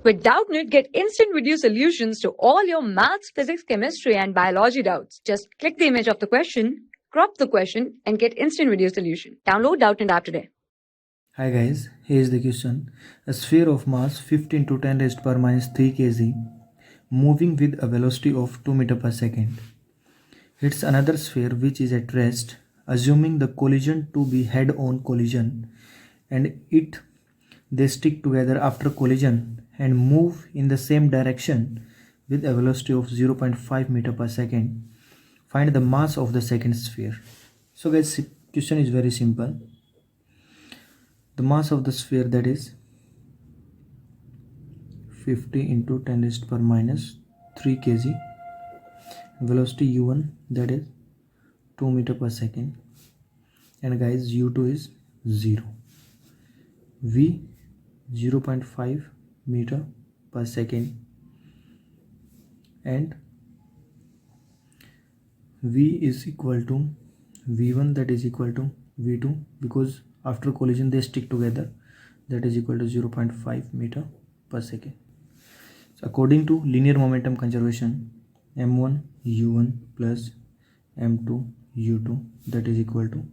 With Doubtnut, get instant video solutions to all your maths, physics, chemistry, and biology doubts. Just click the image of the question, crop the question, and get instant video solution. Download Doubtnut app today. Hi guys, here is the question. A sphere of mass 15 to 10 raised power minus 3 kg moving with a velocity of 2 meter per second hits another sphere which is at rest, assuming the collision to be head-on collision, and they stick together after collision and move in the same direction with a velocity of 0.5 meter per second. Find the mass of the second sphere. So guys, question is very simple. The mass of the sphere, that is 50 into 10 raised power minus 3 kg, velocity u1, that is 2 meter per second, and guys u2 is 0, v 0.5 meter per second, and v is equal to v1, that is equal to v2, because after collision they stick together, that is equal to 0.5 meter per second. So according to linear momentum conservation, m1 u1 plus m2 u2, that is equal to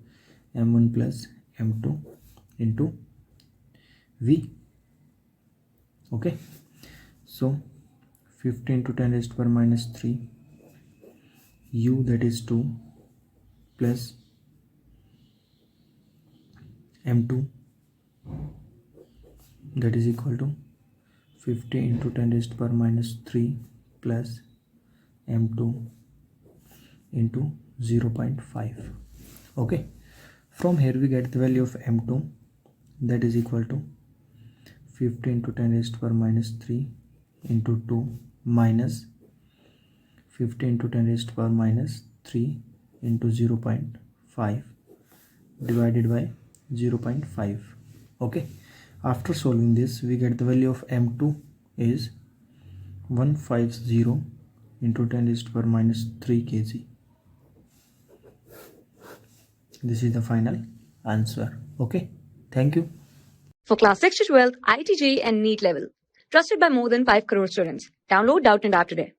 m1 plus m2 into v. Okay, so 15 to 10 raised power minus 3 u, that is 2, plus m2, that is equal to 50 into 10 raised power minus 3 plus m2 into 0.5. okay, from here we get the value of m2, that is equal to 50 into 10 raised power minus 3 into 2 minus 50 into 10 raised power minus 3 into 0.5 divided by 0.5. okay, after solving this we get the value of m2 is 150 into 10 raised power minus 3 kg. This is the final answer. Okay, thank you. For class 6 to 12, IIT JEE and NEET level. Trusted by more than 5 crore students. Download Doubtnut app today.